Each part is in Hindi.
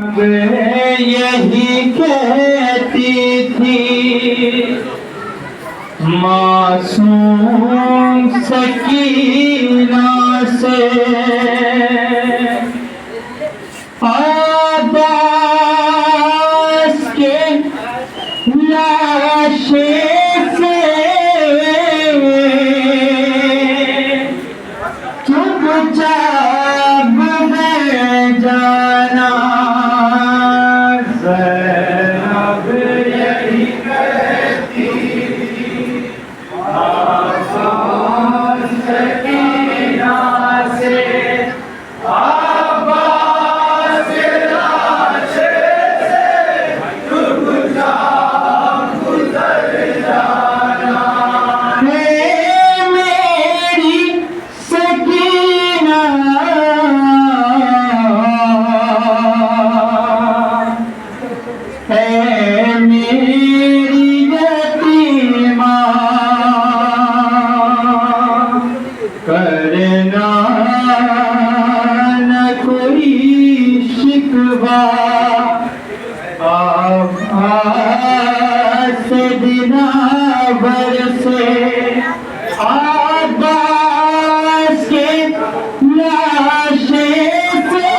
यही कहती थी मासूम सकीना से, आबास के लाशे से चुपचाप में जाना। ज़ैनब यही कहती मासूम सकीना से, आबास के लाशे से चुपचाप गुज़र जाना। हे मेरी सकीना, है मेरी यतीमा, करना न कोई शिकवा, आभास बिना बरसे, आबास के लाशे से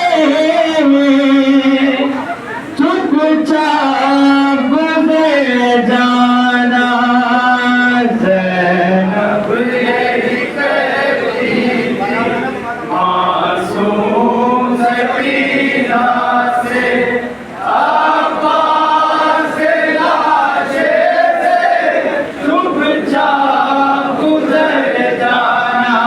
चुपचाप में जाना। ज़ैनब यही कहती मासूम सकीना से, आबास के लाशे से चुपचाप गुज़र जाना।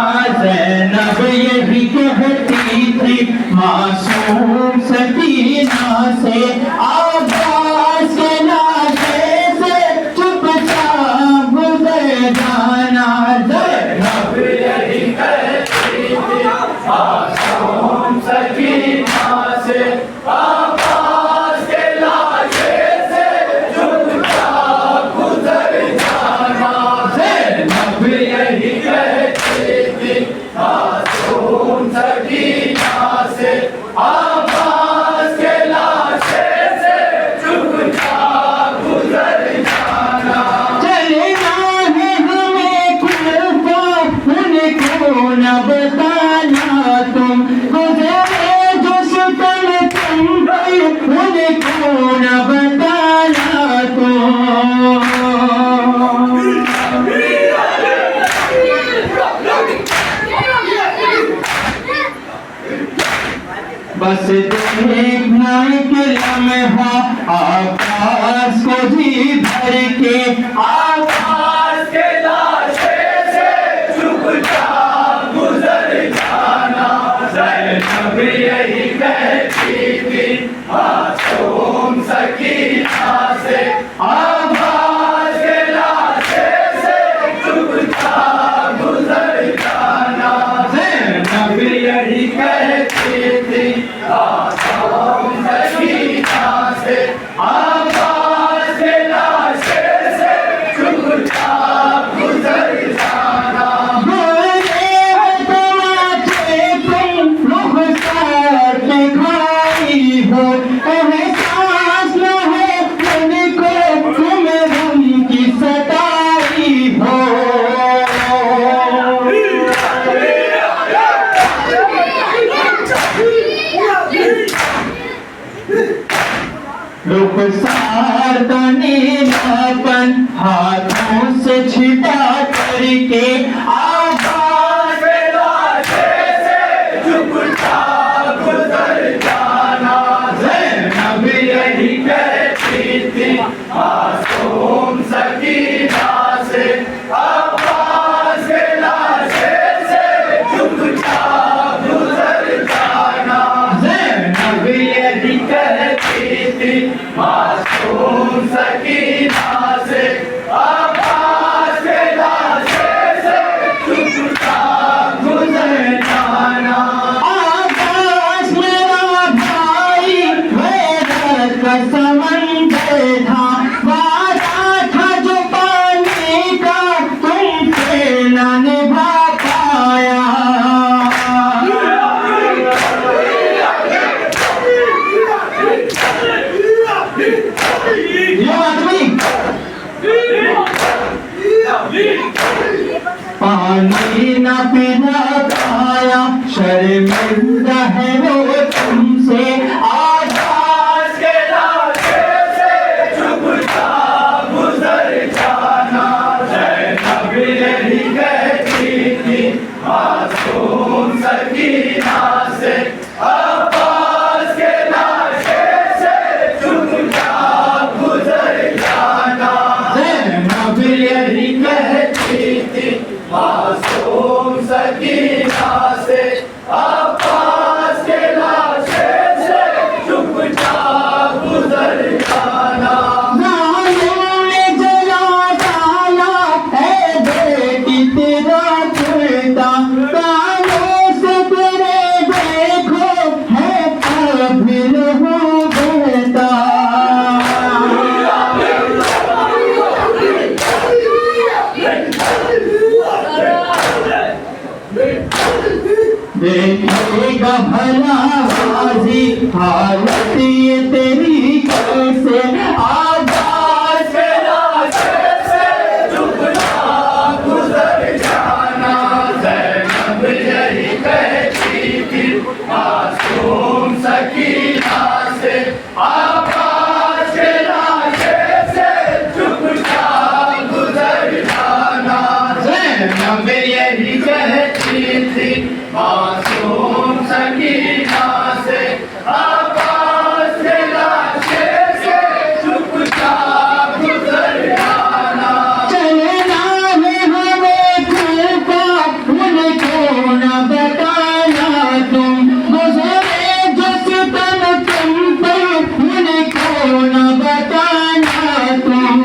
ज़ैनब यही कहती थी मासूम सकीना से, आबास के लाशे से चुपचाप गुज़र जाना। ज़ैनब यही कहती थी मासूम सकीना से, आबास के लाशे से चुपचाप गुज़र जाना। ज़ैनब यही कहती थी मासूम सकीना से, आबास के लाशे से चुपचाप गुज़र जाना। चलना है हमें कुफा, उनको न बताना तुम, गुज़रे जो सितम तुम पर, उनको न बताना तुम। बस देखना एक लम्हा आकाश को जी भर के, आकाश के लाशे से चुपचाप गुज़र जाना। ज़ैनब यही कहती थी मासूम सकीना से, आबास के लाशे से चुपचाप गुज़र जाना। ज़ैनब यही कहती थी मासूम सकीना से, आबास के लाशे से चुपचाप गुज़र जाना। बोले तमाचे तुम रुख़सार पे खाई हो, एहसास न है उनको तुम गम की सताई हो। रुख़सार का नीलापन हाथों से छिपा करके, आबास के लाशे से चुपचाप गुज़र जाना। ज़ैनब यही कहती थी मासूम सकीना से, आबास के लाशे से चुपचाप गुज़र जाना। ज़ैनब यही कहती थी मासूम सकीना से, आबास के लाशे से चुपचाप गुज़र जाना। आबास मेरा भाई गैरत का समंदर था, वादा था जो पानी का तुमसे न निभा पाया। हालत ये तेरी कैसे आवाज के लाशे से झुकना गुजर जाना। ज़ैनब यही कहती थी मासूम सकीना से आवाज के लाशे से झुकना गुजर जाना। ज़ैनब यही कहती थी मासूम सकीना से आवाज के लाशे से झुकना गुजर जाना। चलना है हमें फूका उनको न बताना तुम गुजरे जो सितम तुम पर उनको न बताना तुम।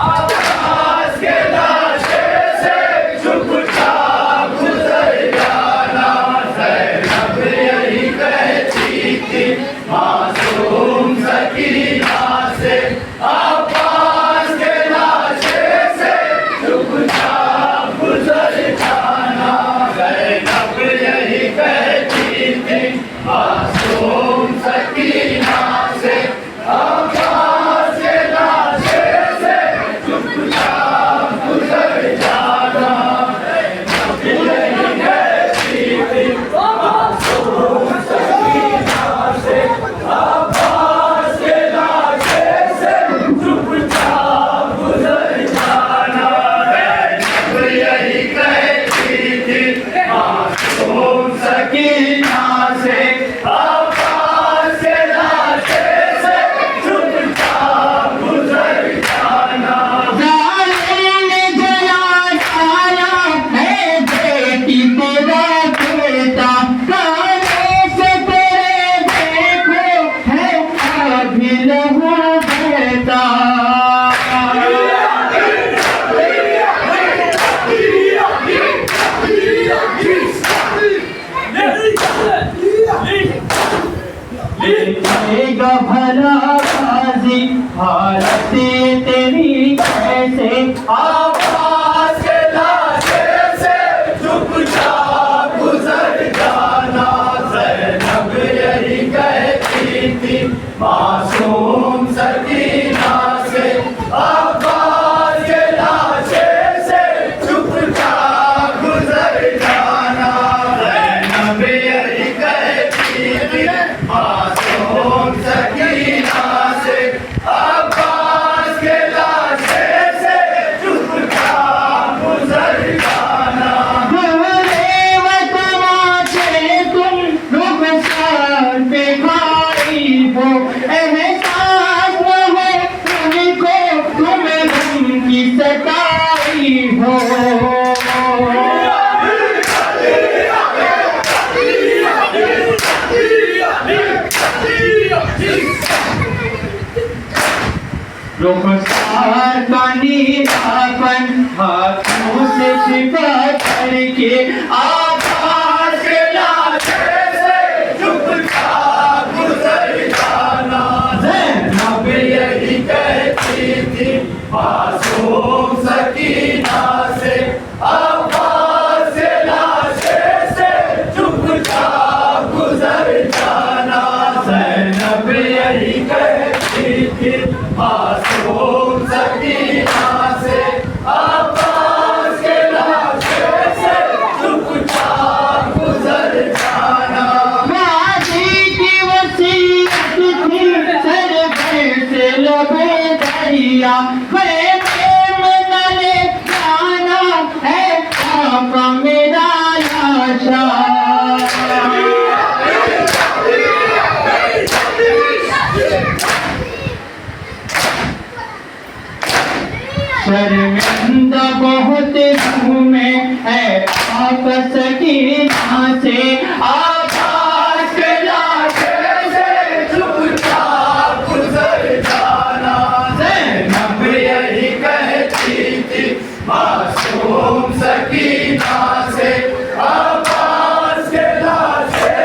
आवाज के लाशे से झुकना गुजर जाना। ज़ैनब यही कहती थी मासूम सकीना से आवाज के लाशे से झुकना गुजर जाना। ज़ैनब यही कहती थी मासूम सकीना से आवाज के लाशे से झुकना गुजर जाना। ज़ैनब यही कहती थी मासूम सकीना से आवाज के लाशे से झुकना गुजर जाना। ज़ैनब यही कहती थी मासूम सकीना से आवाज के लाशे से झुकना गुजर जाना। जालिम जला डाला है बेटी तेरा बेटा काने से तेरे देखो है अभी लहू बहता। लेगा भला बाजी हालत ये तेरी कैसे आवाज के लाशे से झुकना गुजर जाना। ज़ैनब यही कहती थी मासूम सकीना से आवाज के लाशे से झुकना गुजर जाना। ज़ैनब यही कहती थी मासूम सकीना से आवाज के लाशे से झुकना गुजर जाना। बोले व तमाचे तुम रुखसार पे भाई हो एहसास न हो तुमको तुम्हें गम की सताई हो। रुखसार का नीलापन हाथों से छिपा करके आवाज के लाशे से झुकना गुजर जाना। ज़ैनब यही कहती थी मासूम सकीना से आवाज के लाशे से झुकना गुजर जाना। ज़ैनब यही कहती थी मासूम सकीना से आवाज के लाशे से झुकना गुजर जाना। गाजी की वसीयत थी सर पे से लबे दरिया में न ले जाना है आपका मेरा लाशा। शर्मिंदा बहुत घूमे है आप सकीना से आवाज के लाशे से झुकना गुजर जाना। ज़ैनब यही कहती थी मासूम सकीना से आवाज के लाशे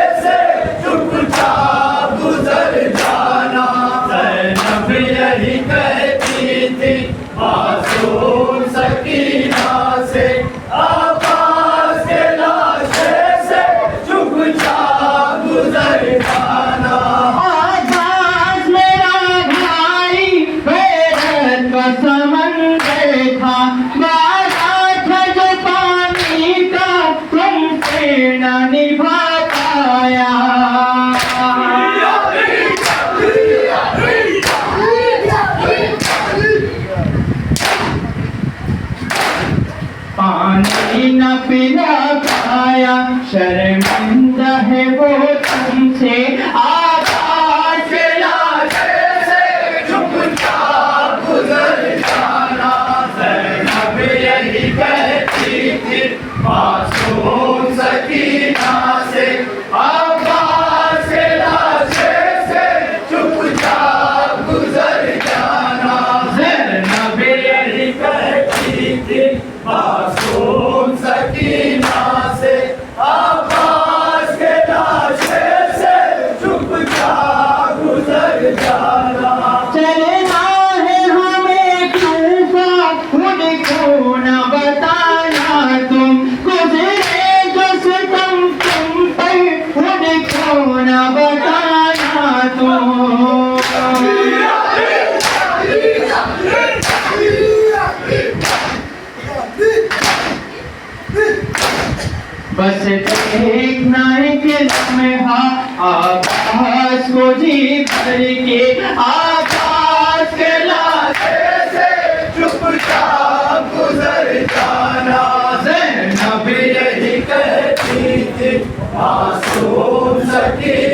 आया, शर्मिंदा है वो तुमसे, आकाश के लाशे से चुपचाप गुजर जाना। ज़ैनब यही कहती थी मासूम सकीना से, आकाश के लाशे से चुपचाप गुजर जाना। ज़ैनब यही कहती थी मासूम सकीना से, आकाश के लाशे से चुपचाप गुजर जाना। चलना है हमें कूफा, खुद को न बताना तुम, गुजरे जो सितम तुम पर, खुद को न बताना तुम। बस देखना एक लम्हा आकाश को जी भर के, आकाश के लाशे से चुपचाप गुजर जाना। ज़ैनब यही कहती थी मासूम सकीना